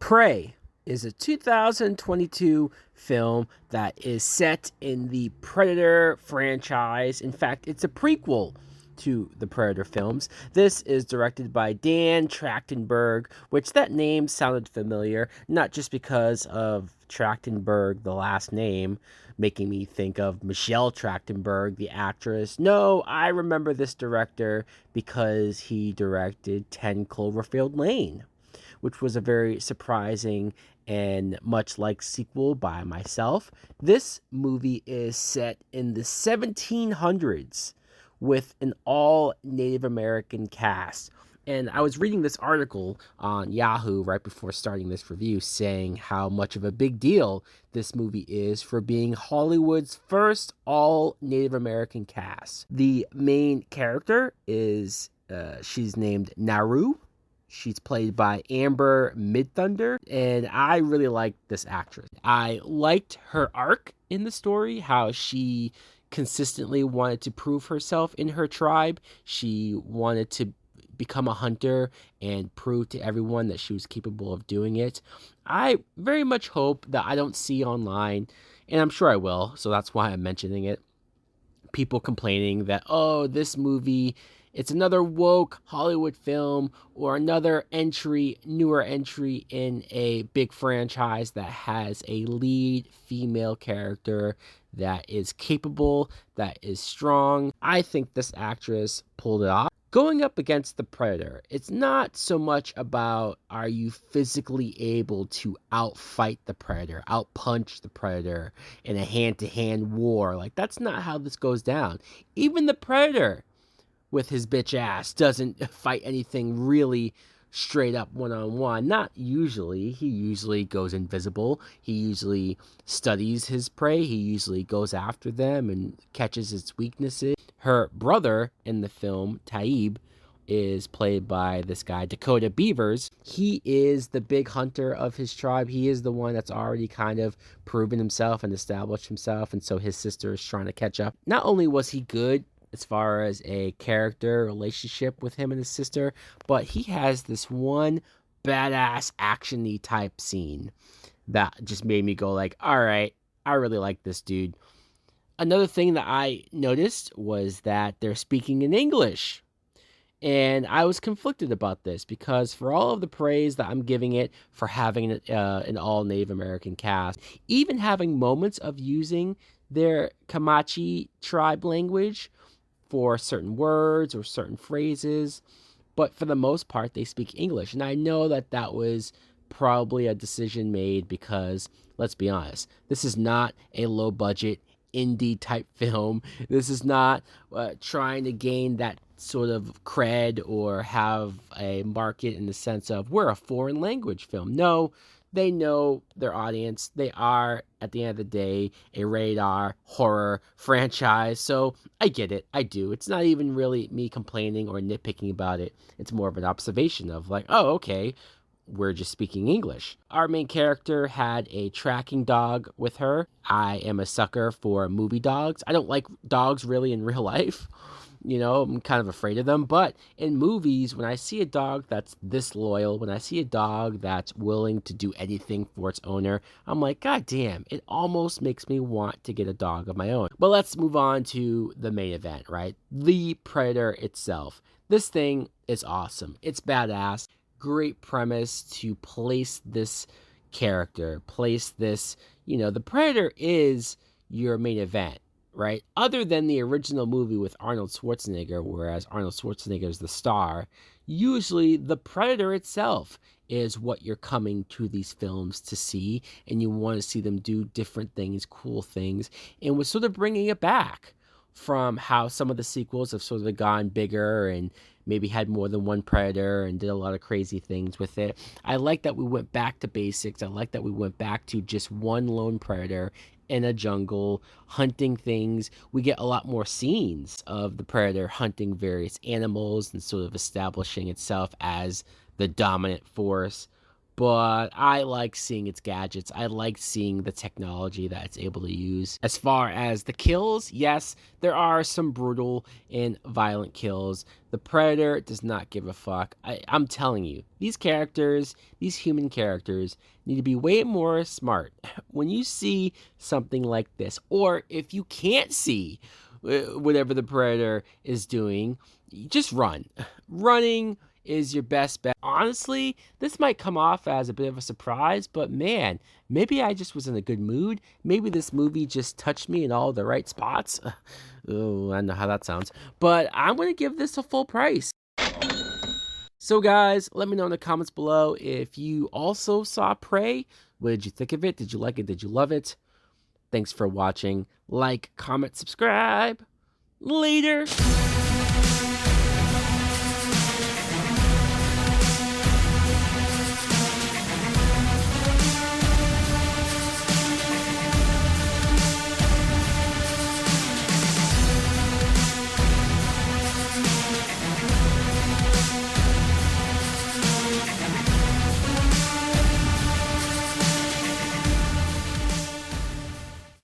Prey is a 2022 film that is set in the Predator franchise. In fact, it's a prequel to the Predator films. This is directed by Dan Trachtenberg, which that name sounded familiar, not just because of Trachtenberg, the last name, making me think of Michelle Trachtenberg, the actress. No, I remember this director because he directed 10 Cloverfield Lane, which was a very surprising and much like sequel by myself. This movie is set in the 1700s with an all Native American cast. And I was reading this article on Yahoo right before starting this review saying how much of a big deal this movie is for being Hollywood's first all Native American cast. The main character is, she's named Naru. She's played by Amber Midthunder, and I really liked this actress. I liked her arc in the story, how she consistently wanted to prove herself in her tribe. She wanted to become a hunter and prove to everyone that she was capable of doing it. I very much hope that I don't see online, and I'm sure I will, so that's why I'm mentioning it, people complaining that, oh, this movie, it's another woke Hollywood film or another newer entry in a big franchise that has a lead female character that is capable, that is strong. I think this actress pulled it off. Going up against the Predator, it's not so much about are you physically able to outfight the Predator, outpunch the Predator in a hand-to-hand war. Like, that's not how this goes down. Even the Predator, with his bitch ass, doesn't fight anything really straight up one-on-one. Not usually. He usually goes invisible. He usually studies his prey. He usually goes after them and catches its weaknesses. Her brother in the film, Taib, is played by this guy, Dakota Beavers. He is the big hunter of his tribe. He is the one that's already kind of proven himself and established himself, and so his sister is trying to catch up. Not only was he good as far as a character relationship with him and his sister, but he has this one badass action-y type scene that just made me go like, all right, I really like this dude. Another thing that I noticed was that they're speaking in English. And I was conflicted about this because for all of the praise that I'm giving it for having an all Native American cast, even having moments of using their Comanche tribe language for certain words or certain phrases, but for the most part, they speak English. And I know that that was probably a decision made because, let's be honest, this is not a low-budget indie type film. This is not trying to gain that sort of cred or have a market in the sense of we're a foreign language film. No, they know their audience. They are, at the end of the day, a rated R horror franchise. So I get it. I do. It's not even really me complaining or nitpicking about it. It's more of an observation of like, oh, okay, we're just speaking English. Our main character had a tracking dog with her. I am a sucker for movie dogs. I don't like dogs really in real life. You know, I'm kind of afraid of them. But in movies, when I see a dog that's this loyal, when I see a dog that's willing to do anything for its owner, I'm like, God damn, it almost makes me want to get a dog of my own. But let's move on to the main event, right? The Predator itself. This thing is awesome. It's badass. Great premise to place this character, place this, you know, the Predator is your main event, right? Other than the original movie with Arnold Schwarzenegger, whereas Arnold Schwarzenegger is the star, usually the Predator itself is what you're coming to these films to see, and you want to see them do different things, cool things, and we're sort of bringing it back from how some of the sequels have sort of gone bigger and maybe had more than one Predator and did a lot of crazy things with it. I like that we went back to basics. I like that we went back to just one lone Predator in a jungle hunting things. We get a lot more scenes of the Predator hunting various animals and sort of establishing itself as the dominant force. but I like seeing its gadgets. I like seeing the technology that it's able to use. As far as the kills, yes, there are some brutal and violent kills. The Predator does not give a fuck. I'm telling you, these characters, these human characters, need to be way more smart. When you see something like this, or if you can't see whatever the Predator is doing, just run. Running is your best bet. Honestly, this might come off as a bit of a surprise, but man, maybe I just was in a good mood. Maybe this movie just touched me in all the right spots. Oh, I know how that sounds. But I'm going to give this a full price. So guys, let me know in the comments below if you also saw Prey. What did you think of it? Did you like it? Did you love it? Thanks for watching. Like, comment, subscribe. Later.